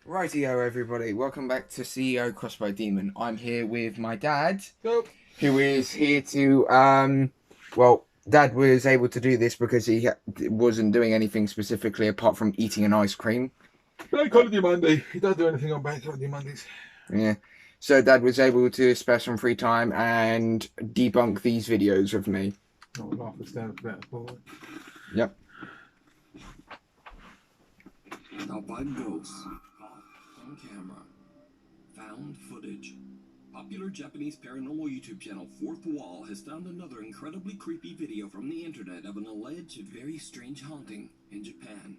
Rightio everybody, welcome back to CEO Crossbow Demon. I'm here with my dad, Nope. who is here to, well, Dad was able to do this because he wasn't doing anything specifically apart from eating an ice cream. Bank Holiday Monday. He doesn't do anything on Bank Holiday Mondays. Yeah. So Dad was able to spare some free time and debunk these videos with me. Not laugh us down for that, boy. Yep. Top 5 ghosts caught on camera. Found footage. Popular Japanese paranormal YouTube channel Fourth Wall has found another incredibly creepy video from the internet of an alleged very strange haunting in Japan.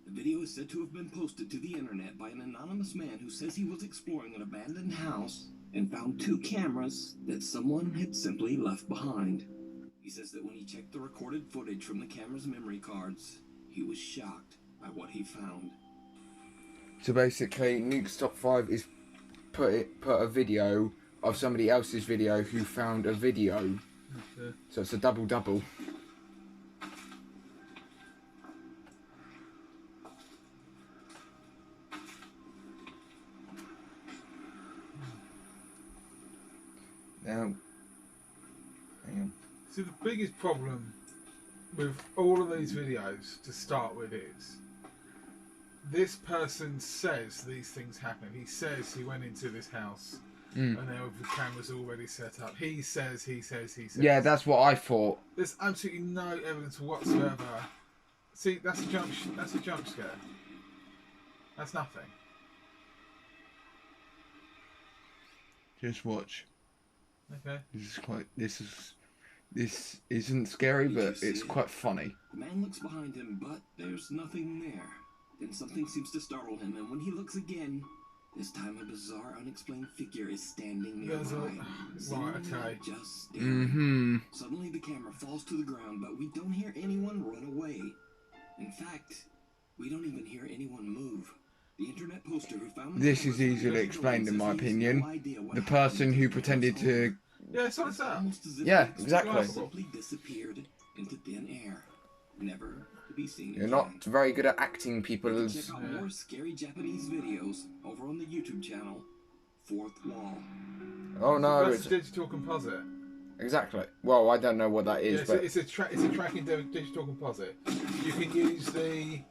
The video is said to have been posted to the internet by an anonymous man who says he was exploring an abandoned house and found 2 cameras that someone had simply left behind. He says that when he checked the recorded footage from the camera's memory cards, he was shocked by what he found. So basically, Nuke's top 5 is put a video of somebody else's video who found a video. Okay. So it's a double. Now, hang on. So the biggest problem with all of these videos to start with is this person says these things happen. He says he went into this house and there were the cameras already set up. He says. Yeah, that's what I thought. There's absolutely no evidence whatsoever. See, that's a jump scare. That's nothing. Just watch. Okay. This isn't scary, but it's quite funny. The man looks behind him, but there's nothing there. Then something seems to startle him, and when he looks again, this time a bizarre, unexplained figure is standing nearby. Right, okay. Just staring. Suddenly the camera falls to the ground, but we don't hear anyone run away. In fact, we don't even hear anyone move. The internet poster who found This is easily explained, in my opinion. The person who pretended to... Yeah, so it's that. Yeah, exactly. Simply disappeared into thin air, never to be seen You're again. not very good at acting, people. Check out more scary Japanese videos over on the YouTube channel Fourth Wall. Oh no, That's a digital composite. exactly. Well, I don't know what that is, Yeah, but it's a tracking digital composite. You can use the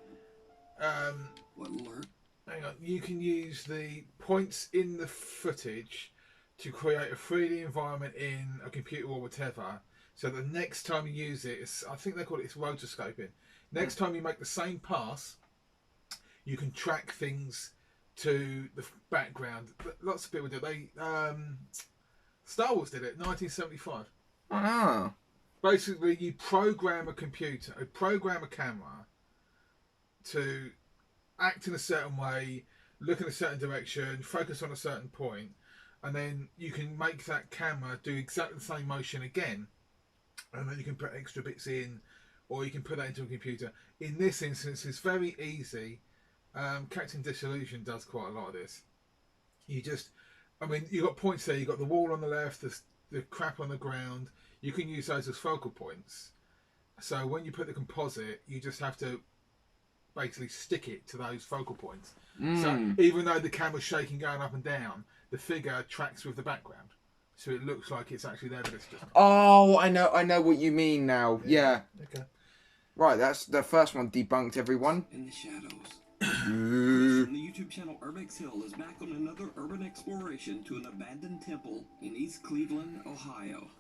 What alert? hang on. You can use the points in the footage to create a 3D environment in a computer or whatever. So the next time you use it, I think they call it rotoscoping. Next time you make the same pass, you can track things to the background. Lots of people do it. They Star Wars did it, 1975. ah, Basically, you program a camera to act in a certain way, look in a certain direction, focus on a certain point, and then you can make that camera do exactly the same motion again, and then you can put extra bits in, or you can put that into a computer. In this instance, it's very easy. Captain Disillusion does quite a lot of this. You've got points there. You've got the wall on the left, the crap on the ground. You can use those as focal points. So when you put the composite, you just have to basically stick it to those focal points. So even though the camera's shaking, going up and down, the figure tracks with the background. So it looks like it's actually there, but it's just... Oh, I know what you mean now. Yeah. Okay. Right, that's the first one debunked, everyone. In the shadows. From the YouTube channel Urbex Hill is back on another urban exploration to an abandoned temple in East Cleveland, Ohio.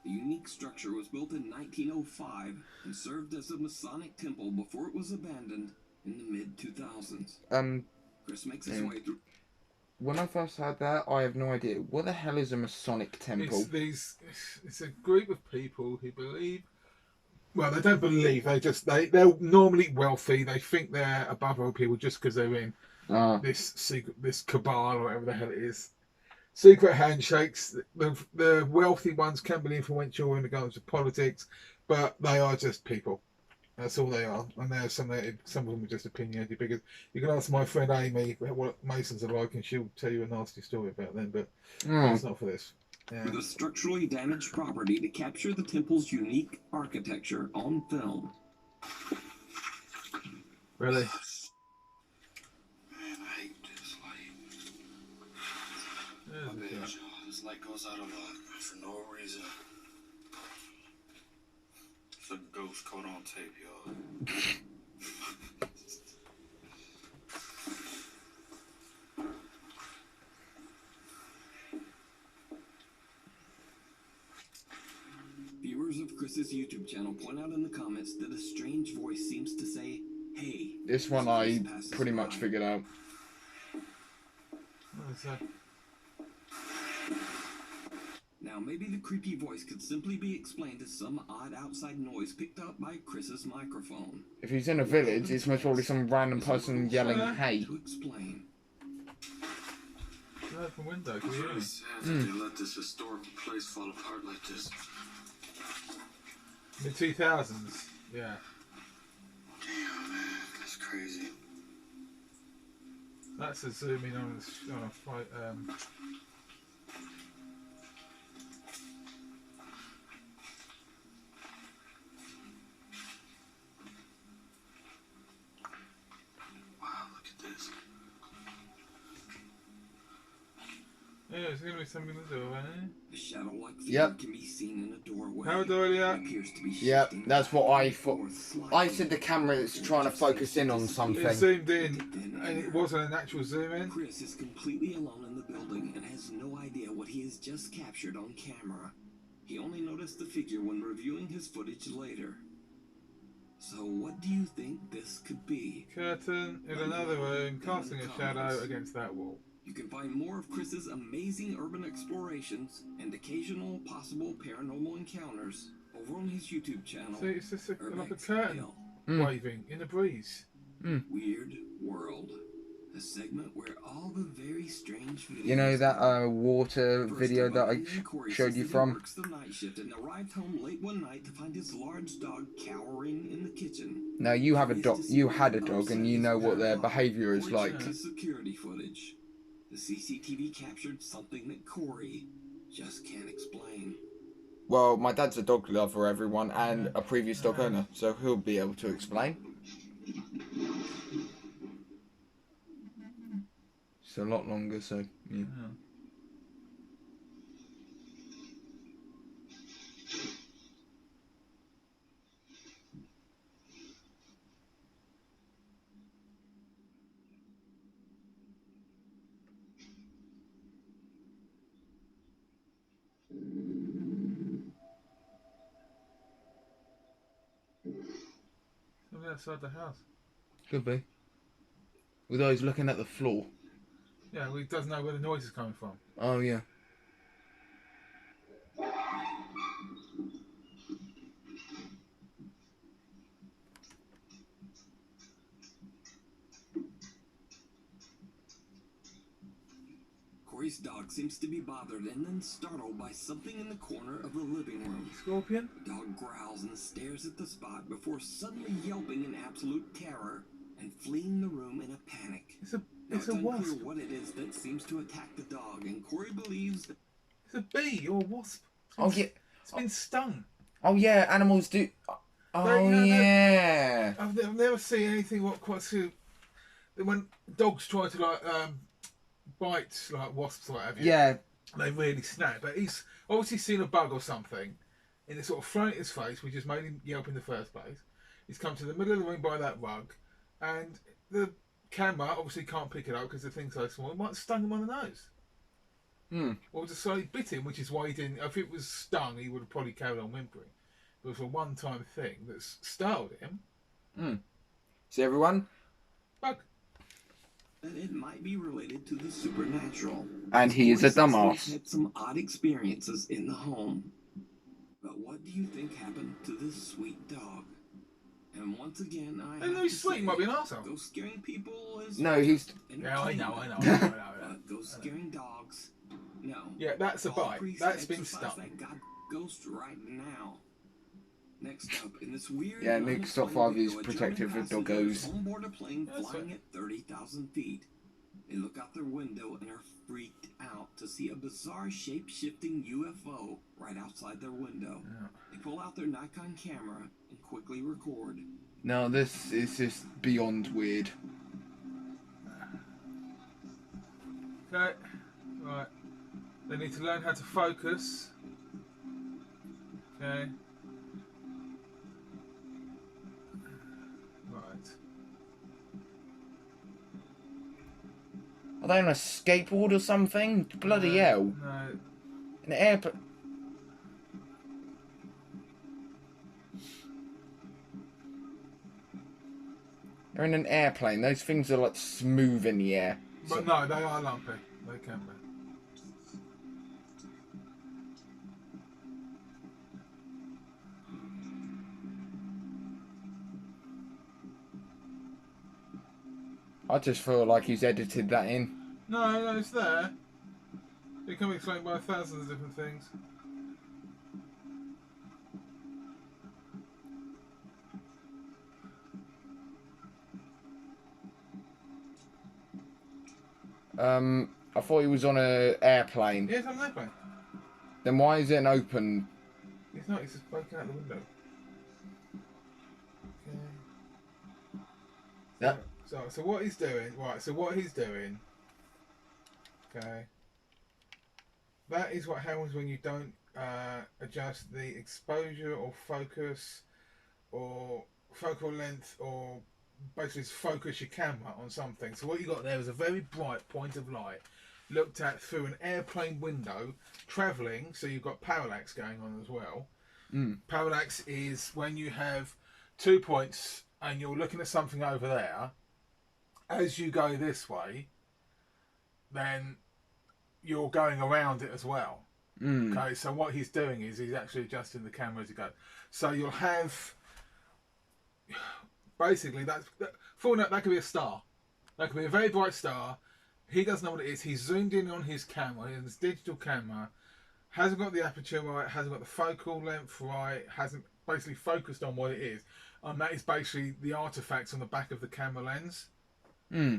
The unique structure was built in 1905 and served as a Masonic temple before it was abandoned in the mid-2000s. Chris makes his way through. When I first heard that, I have no idea. What the hell is a Masonic temple? It's a group of people who believe... Well, they don't believe. They're normally wealthy. They think they're above other people just because they're in this cabal or whatever the hell it is. Secret handshakes. The wealthy ones can be influential in regards to politics, but they are just people. That's all they are. And there's some of them are just opinionated. Because you can ask my friend Amy what Masons are like, and she'll tell you a nasty story about them. But it's not for this. Yeah. With a structurally damaged property to capture the temple's unique architecture on film. Really? Man, I hate this. goes out a lot for no reason. It's a ghost caught on tape, y'all. Viewers of Chris's YouTube channel point out in the comments that a strange voice seems to say, "Hey." This one I pretty much figured out. What is that? Now, maybe the creepy voice could simply be explained as some odd outside noise picked up by Chris's microphone. If he's in a village, it's most probably some random person yelling, "Hey." To explain. Open window. Can you hear me? Sad that they let this historical place fall apart like this. In the 2000s. Yeah. Damn, man, that's crazy. That's a zoom in on a fight. Wow, look at this. Yeah, there's gonna be something to do, isn't it? A shadow-like figure Yep. can be seen in a doorway. How do I? It appears to be Yep, shifting that's what I back thought. and forth I slightly. said the camera is trying to focus in on It something. zoomed in, and it wasn't an actual zoom in. Chris is completely alone in the building and has no idea what he has just captured on camera. He only noticed the figure when reviewing his footage later. So what do you think this could be? Curtain in another room, casting a shadow against that wall. You can find more of Chris's amazing urban explorations and occasional possible paranormal encounters over on his YouTube channel. See, it's just like a Urbex curtain Hill. waving in the breeze. Weird World. A segment where all the very strange videos. You know that water First video of that all, I Ian Corey showed says you that he from? works the night shift and arrived home late one night to find his large dog cowering in the kitchen. Now you have a Curious dog. to see You what had a dog, upset and you his know what their dog. behaviour is Corey like. checked his security footage. The CCTV captured something that Corey just can't explain. Well, my dad's a dog lover, everyone, and a previous dog owner, so he'll be able to explain. It's a lot longer, so yeah. Something outside the house. Could be. Although he's looking at the floor. Yeah, well, he doesn't know where the noise is coming from. Oh yeah. Corey's dog seems to be bothered and then startled by something in the corner of the living room. Scorpion? The dog growls and stares at the spot before suddenly yelping in absolute terror and fleeing the room in a panic. It's a Now, it's a unclear wasp. what it is that seems to attack the dog, and Corey believes that It's a bee or a wasp. Oh yeah. It's been stung. Oh yeah. Animals do. Oh No, no, no. yeah. I've never seen anything what quite so. When dogs try to like bite like wasps or what have you, Yeah. they really snap. But he's obviously seen a bug or something, and it's sort of thrown at his face, which has made him yelp in the first place. He's come to the middle of the room by that rug, and the camera obviously can't pick it up because the thing's so small. It might have stung him on the nose. Or just slightly bit him, which is why he didn't. If it was stung, he would have probably carried on whimpering. But it was a one-time thing that startled him. See everyone? Bug. it might be related to the supernatural. And he is a Corey says that dumbass. he's had some odd experiences in the home. But what do you think happened to this sweet dog? And once again, I And have he's to sweet, say, he might be an arsehole. ghost scaring people is No, he's. Yeah, I know. But ghost scaring dogs, no. Yeah, that's a All bite. priests That's been exercise stung. that god ghost right now. Next up, in this weird. Yeah, Nuke's top 5 is video, a protective German of passenger doggos. is on board a plane That's flying right. at 30,000 feet. They look out their window and are freaked out to see a bizarre shape-shifting UFO right outside their window. Yeah. They pull out their Nikon camera and quickly record. No, this is just beyond weird. Okay. Right. They need to learn how to focus. Okay. Right. Are they on a skateboard or something? Bloody hell. No. An airplane. They're in an airplane. Those things are like smooth in the air. But no, they are lumpy. They can be. I just feel like he's edited that in. No, it's there. It can be explained by thousands of different things. I thought he was on an airplane. Yeah, it's on an airplane. Then why is it an open? It's not, it's just breaking out the window. Okay. So what he's doing, right, so what he's doing, okay, that is what happens when you don't adjust the exposure or focus or focal length, or basically focus your camera on something. So what you got there is a very bright point of light looked at through an airplane window travelling, so you've got parallax going on as well. Parallax is when you have 2 points and you're looking at something over there. As you go this way, then you're going around it as well. Okay, so what he's doing is he's actually adjusting the camera as you go. So you'll have basically that could be a star. That could be a very bright star. He doesn't know what it is. He's zoomed in on his camera, his digital camera, hasn't got the aperture right, hasn't got the focal length right, hasn't basically focused on what it is. And that is basically the artifacts on the back of the camera lens.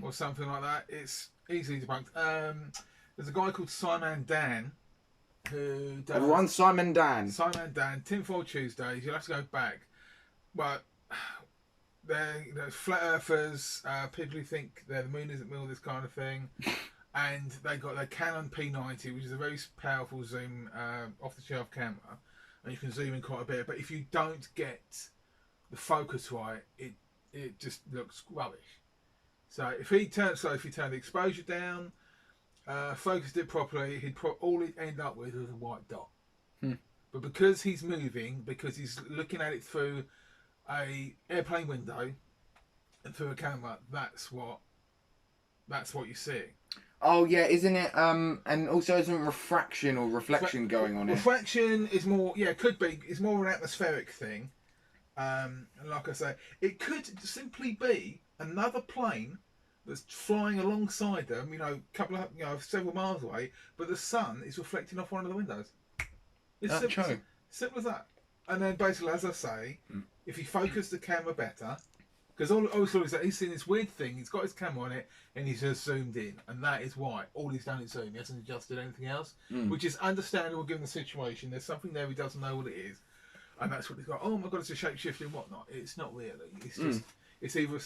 Or something like that. It's easily debunked. There's a guy called Simon Dan who does... Everyone, Simon Dan. Simon Dan, Tinfoil Tuesdays. You'll have to go back. But they're flat earthers, people who think the moon isn't real, this kind of thing. And they got their Canon P90, which is a very powerful zoom, off-the-shelf camera. And you can zoom in quite a bit. But if you don't get the focus right, it just looks rubbish. So if he turned the exposure down, focused it properly, all he'd end up with was a white dot. But because he's moving, because he's looking at it through a airplane window and through a camera, that's what you're seeing. Oh yeah, isn't it? And also isn't refraction or reflection going on here? Refraction is more, could be. It's more of an atmospheric thing. And like I say, it could simply be another plane that's flying alongside them, several miles away, but the sun is reflecting off one of the windows. It's simple as that. And then basically, as I say, if you focus the camera better, because all is that he's seen this weird thing, he's got his camera on it, and he's just zoomed in, and that is why. All he's done is zoom, he hasn't adjusted anything else, which is understandable given the situation. There's something there he doesn't know what it is. And that's what he's got. Oh my god, it's a shapeshifting whatnot. It's not really. It's just, it's either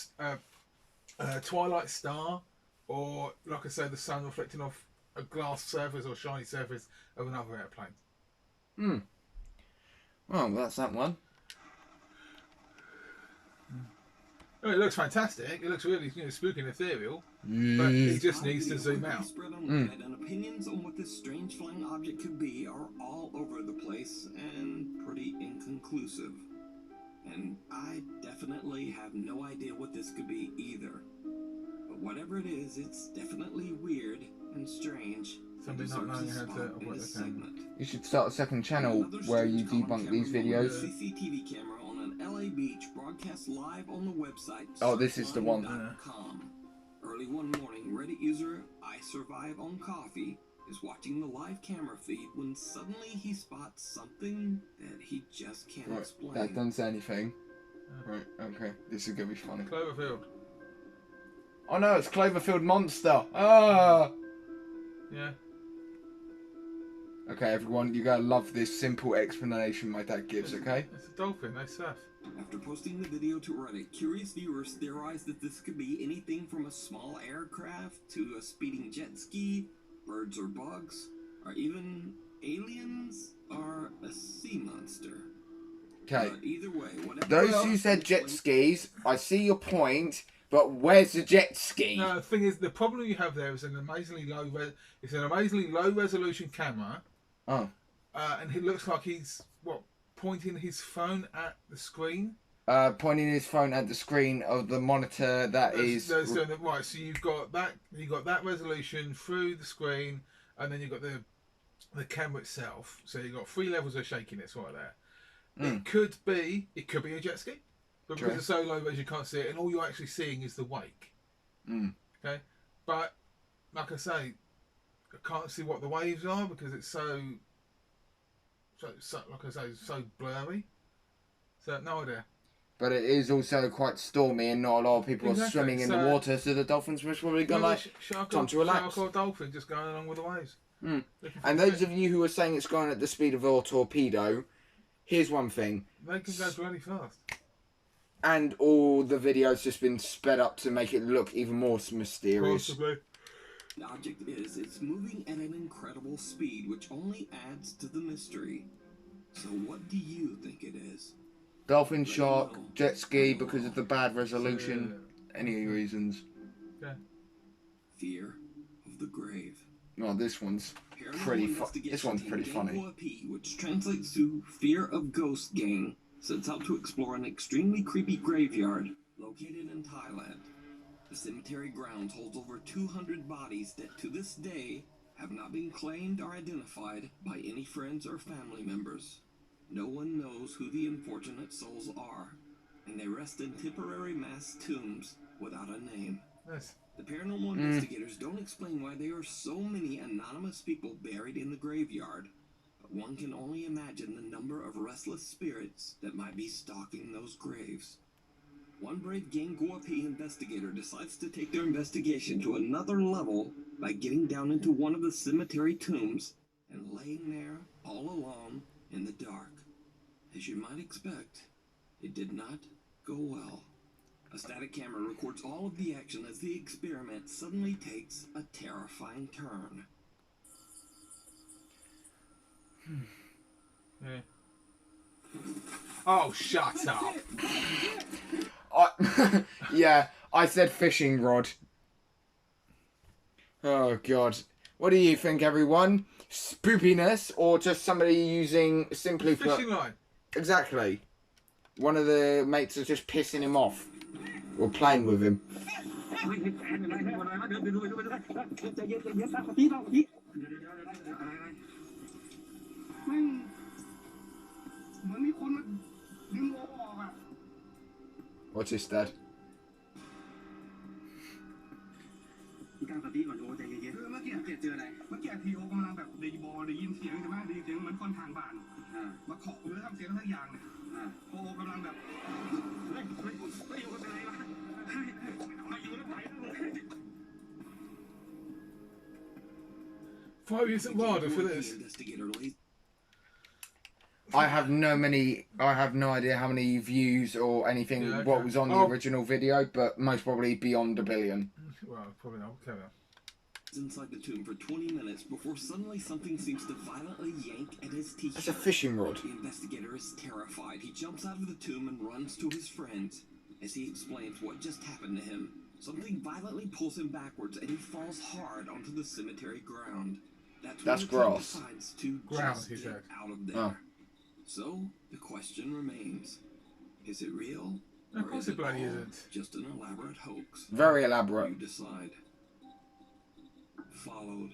a twilight star, or like I say, the sun reflecting off a glass surface or shiny surface of another airplane. Well, that's that one. Oh, it looks fantastic. It looks really spooky and ethereal. But he just needs to zoom out. Spread on Reddit, and opinions on what this strange flying object could be are all over the place and pretty inconclusive. And I definitely have no idea what this could be either. But whatever it is, it's definitely weird and strange. Somebody not knowing how to operate the camera. You should start a second channel where you debunk these videos. CCTV camera on an LA beach broadcast live on the website. Oh, this is the one. Early one morning, Reddit user I Survive on Coffee is watching the live camera feed when suddenly he spots something that he just can't explain. That doesn't say anything. Right, okay. This is going to be funny. Cloverfield. Oh no, it's Cloverfield Monster. Ah! Yeah. Okay, everyone, you gotta love this simple explanation my dad gives, okay? It's a dolphin, they surf. After posting the video to Reddit, curious viewers theorized that this could be anything from a small aircraft to a speeding jet ski, birds or bugs, are even aliens or a sea monster. Okay. But either way, whatever. Those who said jet skis, I see your point, but where's the jet ski? No, the thing is, the problem you have there is an amazingly low resolution camera. Oh. And it looks like he's pointing his phone at the screen. Pointing his phone at the screen of the monitor right. So you've got that resolution through the screen, and then you've got the camera itself. So you've got 3 levels of shakiness right there. It could be a jet ski, but because it's so low res you can't see it, and all you're actually seeing is the wake. Okay, but like I say, I can't see what the waves are because it's so like I say, so blurry. So no idea. But it is also quite stormy, and not a lot of people are swimming in the water, so the dolphins must probably go time to relax. Shark or dolphin just going along with the waves. And those of you who are saying it's going at the speed of a torpedo, here's one thing. They can go really fast. And all the videos just been sped up to make it look even more mysterious. Possibly. The object it's moving at an incredible speed, which only adds to the mystery. So what do you think it is? Dolphin, shark, jet ski because of the bad resolution. Any reasons? Yeah. Fear of the grave. No, this one's pretty funny. Which translates to fear of ghost gang, sets out to explore an extremely creepy graveyard located in Thailand. The cemetery grounds holds over 200 bodies that to this day have not been claimed or identified by any friends or family members. No one knows who the unfortunate souls are, and they rest in temporary mass tombs without a name. Nice. The paranormal investigators don't explain why there are so many anonymous people buried in the graveyard, but one can only imagine the number of restless spirits that might be stalking those graves. One brave Ganguapi investigator decides to take their investigation to another level by getting down into one of the cemetery tombs and laying there all alone in the dark. As you might expect, it did not go well. A static camera records all of the action as the experiment suddenly takes a terrifying turn. Yeah. Oh, shut up. Yeah, I said fishing rod. Oh, God. What do you think, everyone? Spoopiness or just somebody using simply Fishing line. Exactly. One of the mates is just pissing him off. Or playing with him. What's his dad? ตั้งสติก่อนโอ้ใจเย็นๆเมื่อกี้เจออะไรเมื่อกี้ทีโอกำลังแบบได้ยินเสียงใช่ไหมได้ยินเสียงเหมือนคนทางบ้านมาเคาะหรือทำเสียงสักอย่างเนี่ยโอกำลังแบบเฮ้ยอยู่กันเป็นไรวะมาอยู่แล้วไปเลย 5 years at Wilder for this. I have no idea how many views or anything what was on the original video, but most probably beyond 1 billion. Well, probably not. Okay, Inside the tomb for 20 minutes before suddenly something seems to violently yank at his t-shirt. It's a fishing rod. The investigator is terrified. He jumps out of the tomb and runs to his friends. As he explains what just happened to him, something violently pulls him backwards and he falls hard onto the cemetery ground. That's grass. Decides to ground, just get out of there. Oh. So the question remains: is it real? Of course it bloody isn't. Just an elaborate hoax. Very elaborate. You decide. Followed.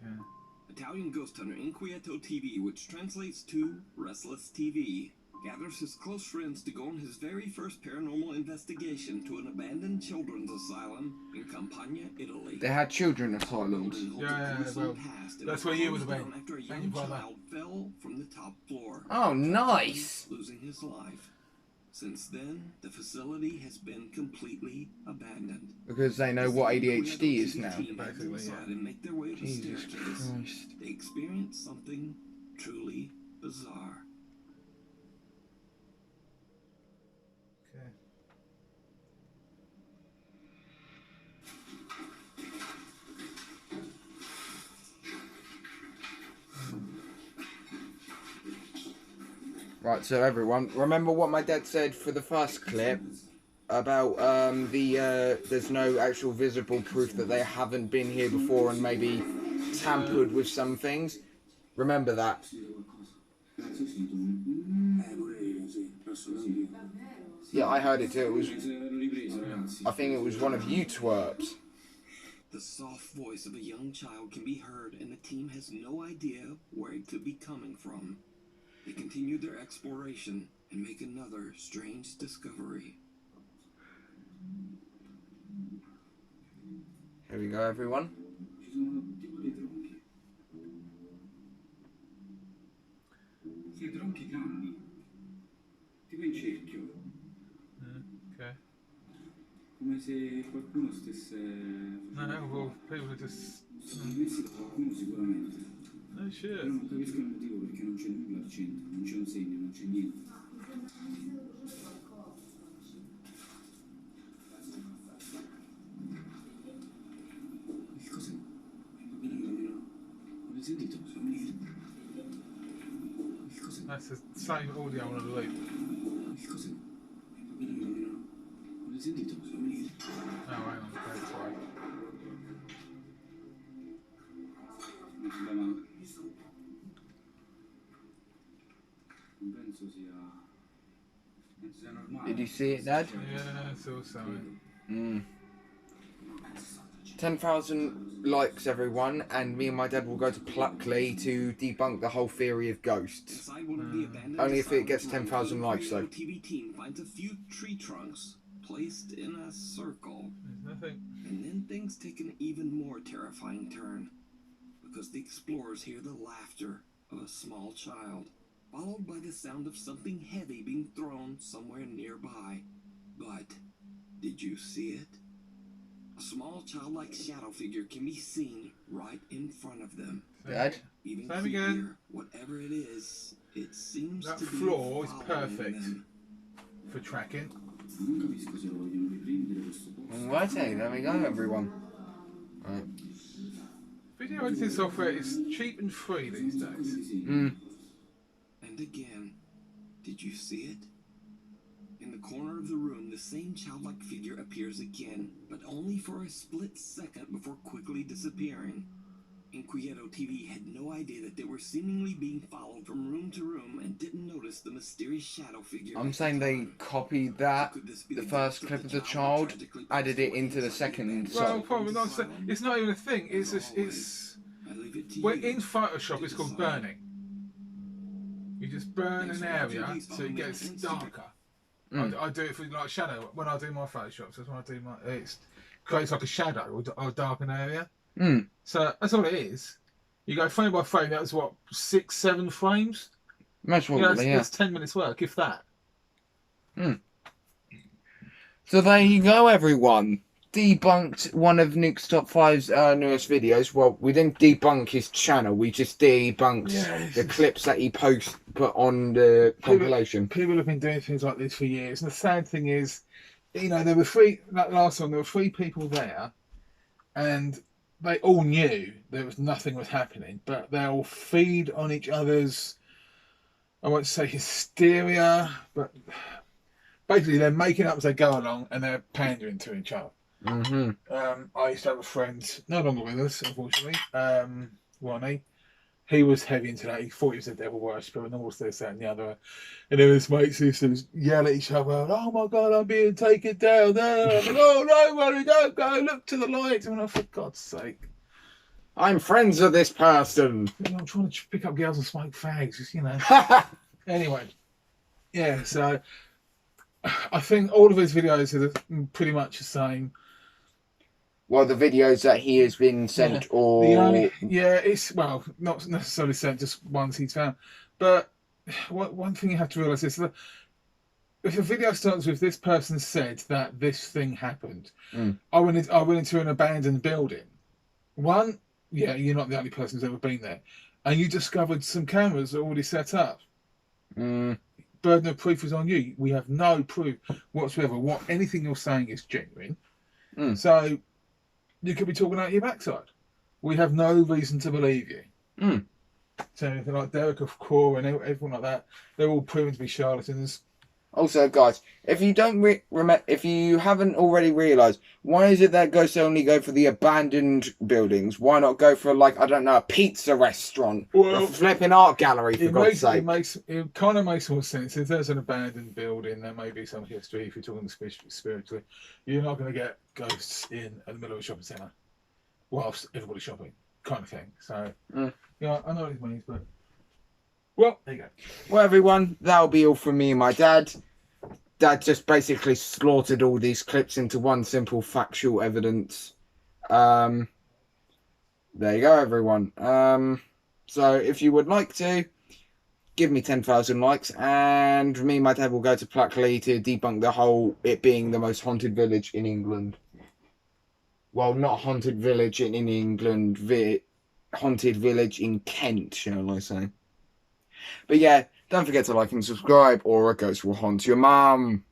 Yeah. Italian ghost hunter Inquieto TV, which translates to Restless TV, gathers his close friends to go on his very first paranormal investigation to an abandoned children's asylum in Campania, Italy. They had children asylums. Yeah, well, that's where you would have been. After a young child fell from the top floor. Oh, nice! Losing his life. Since then, the facility has been completely abandoned. Because they know what ADHD is now. Basically, yeah. And make their way to the Jesus staircase. Christ. They experience something truly bizarre. Okay. Right, so everyone, remember what my dad said for the first clip about there's no actual visible proof that they haven't been here before and maybe tampered with some things? Remember that. Yeah, I heard it too. It was, I think it was one of you twerps. The soft voice of a young child can be heard, and the team has no idea where it could be coming from. They continue their exploration and make another strange discovery. Here we go, everyone. Okay. Come se qualcuno stesse Well, people are just... messi da qualcuno sicuramente. No shit. Però non capisco il motivo perché non c'è nulla al centro, non c'è un segno, non c'è niente. Che cos'è? L'hai sentito? Che cos'è? That's the same audio on a loop. Che cos'è? L'hai sentito? Oh, hang on, that's why. Non penso sia normale. Did you see it, Dad? Yeah, it's all something. 10,000 likes, everyone, and me and my dad will go to Pluckley to debunk the whole theory of ghosts. Inside one of the abandoned Only if it asylum gets buildings, 10,000 likes, though. the TV team finds a few tree trunks placed in a circle. There's nothing. And then things take an even more terrifying turn, because the explorers hear the laughter of a small child, followed by the sound of something heavy being thrown somewhere nearby. But did you see it? A small childlike shadow figure can be seen right in front of them. Dad? Even Same creepier, again. whatever it is, it seems That to be floor is following perfect them. for tracking. Non capisco se lo vogliono riprendere questo posto. Righty, there we go, everyone. Right. Video editing software is cheap and free these days. Mm. And again, did you see it? In the corner of the room, the same childlike figure appears again, but only for a split second before quickly disappearing. Inquieto TV had no idea that they were seemingly being followed from room to room and didn't notice the mysterious shadow figure. I'm at saying the they time. copied that, Could this be the ghost first clip of the child, tragically added it passed into the away second inside the Well, song. probably not. It's not even a thing. It's I leave it to well, you in Photoshop, to it's called decide. burning. You just burn an area so it gets darker. I do it for like shadow when I do my Photoshop. So that's when I do my it creates like a shadow or darken area. Mm. So that's all it is. You go frame by frame. That's what 6-7 frames. Most You know, probably, yeah. that's 10 minutes work, if that. So there you go, everyone. Debunked one of Nuke's Top 5's newest videos. Well, we didn't debunk his channel. We just debunked the clips that he put on the compilation. People have been doing things like this for years. And the sad thing is, you know, there were three, that last one, there were 3 people there. And they all knew nothing was happening. But they all feed on each other's, I won't say hysteria, but basically they're making up as they go along and they're pandering to each other. Mm-hmm. I used to have a friend, no longer with us, unfortunately, Ronnie. He was heavy into that. He thought he was a devil worshipper and all this, that, and the other. And then his mates used to yell at each other, "Oh my God, I'm being taken down there." I'm like, "Oh, no, Ronnie, don't go. Look to the light." And I'm like, for God's sake. I'm friends with this person. I'm trying to pick up girls and smoke fags, you know. Anyway, yeah, so I think all of his videos are pretty much the same. Well, the videos that he has been sent or... it's, well, not necessarily sent, just ones he's found. But one thing you have to realise is that if a video starts with this person said that this thing happened, I went into an abandoned building. One, yeah, you're not the only person who's ever been there. And you discovered some cameras already set up. Burden of proof is on you. We have no proof whatsoever. Anything you're saying is genuine. So you could be talking out your backside. We have no reason to believe you. So anything like Derek of Core and everyone like that, they're all proven to be charlatans. Also, guys, if you don't if you haven't already realised, why is it that ghosts only go for the abandoned buildings? Why not go for, like, I don't know, a pizza restaurant, Well, a flipping art gallery, for God's sake? It kind of makes more sense. If there's an abandoned building, there may be some history. If you're talking spiritually, you're not going to get ghosts in the middle of a shopping centre whilst everybody's shopping, kind of thing. So, yeah, I know what it means, but well, there you go. Well, everyone, that'll be all from me and my dad. Dad just basically slaughtered all these clips into one simple factual evidence. There you go, everyone. So if you would like to, give me 10,000 likes, and me and my dad will go to Plackley to debunk the whole it being the most haunted village in England. Well, not haunted village in England, haunted village in Kent, shall I say. But yeah, don't forget to like and subscribe, or a ghost will haunt your mum.